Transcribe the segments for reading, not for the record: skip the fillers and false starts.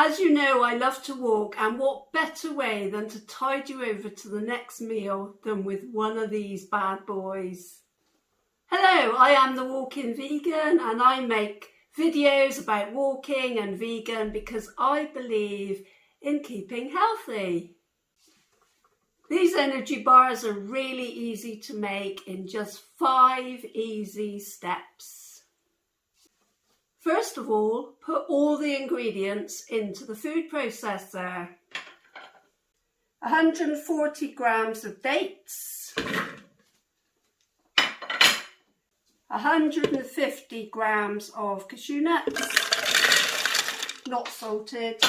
As you know, I love to walk, and what better way than to tide you over to the next meal than with one of these bad boys. Hello, I am the Walking Vegan, and I make videos about walking and vegan because I believe in keeping healthy. These energy bars are really easy to make in just 5 easy steps. First of all, put all the ingredients into the food processor. 140 grams of dates, 150 grams of cashew nuts, not salted,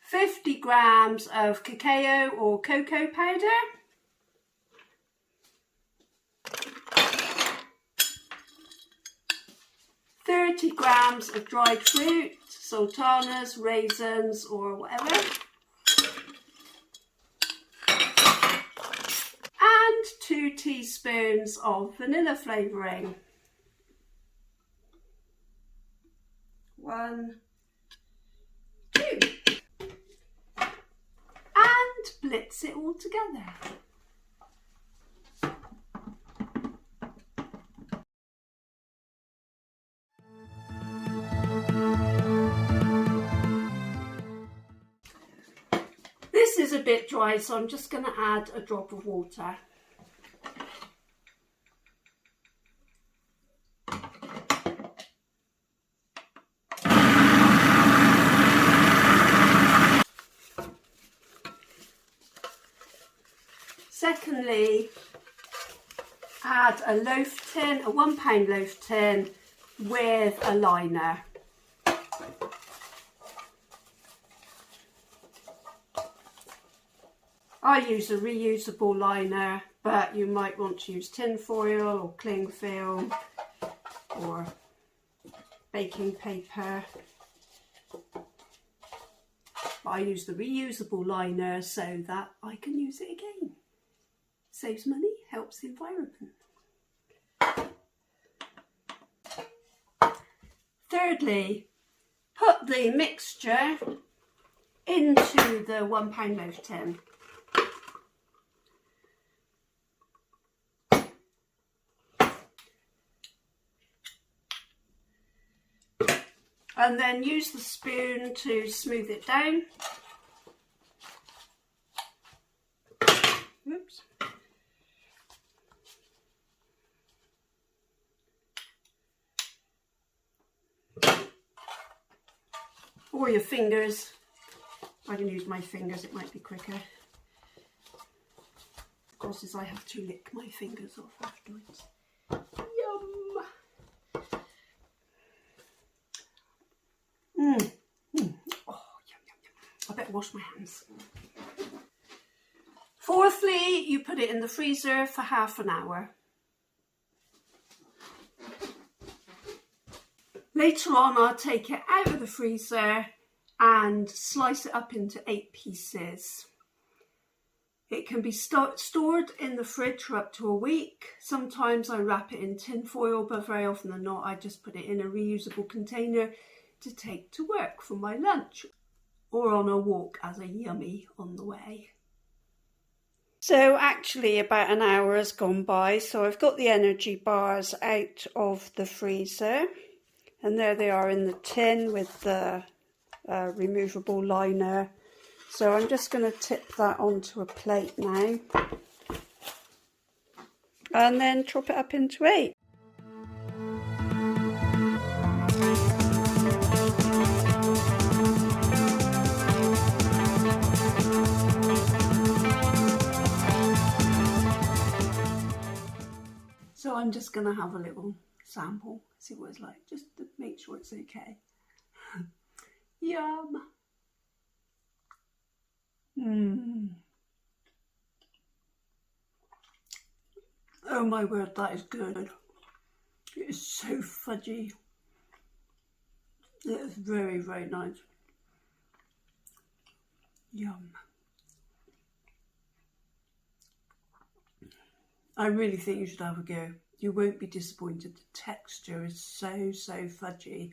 50 grams of cacao or cocoa powder, 30 grams of dried fruit, sultanas, raisins or whatever, and 2 teaspoons of vanilla flavouring. 1, 2, and blitz it all together. This is a bit dry, so I'm just going to add a drop of water. Secondly, add a loaf tin, a 1 pound loaf tin with a liner. I use a reusable liner, but you might want to use tin foil or cling film or baking paper. I use the reusable liner so that I can use it again. Saves money, helps the environment. Thirdly, put the mixture into the 1 pound loaf tin. And then use the spoon to smooth it down. Oops. Or your fingers. I can use my fingers, it might be quicker. Of course, as I have to lick my fingers off afterwards. Yum! Oh, yum, yum, yum. I better wash my hands. Fourthly, you put it in the freezer for half an hour. Later on, I'll take it out of the freezer and slice it up into 8 pieces. It can be stored in the fridge for up to a week. Sometimes I wrap it in tin foil, but very often than not, I just put it in a reusable container to take to work for my lunch or on a walk as a yummy on the way. So actually about an hour has gone by, so I've got the energy bars out of the freezer and there they are in the tin with the removable liner. So I'm just going to tip that onto a plate now and then chop it up into 8. So I'm just going to have a little sample, see what it's like, just to make sure it's okay. Yum! Oh my word, that is good. It is so fudgy. It is very, very nice. Yum. I really think you should have a go. You won't be disappointed. The texture is so fudgy.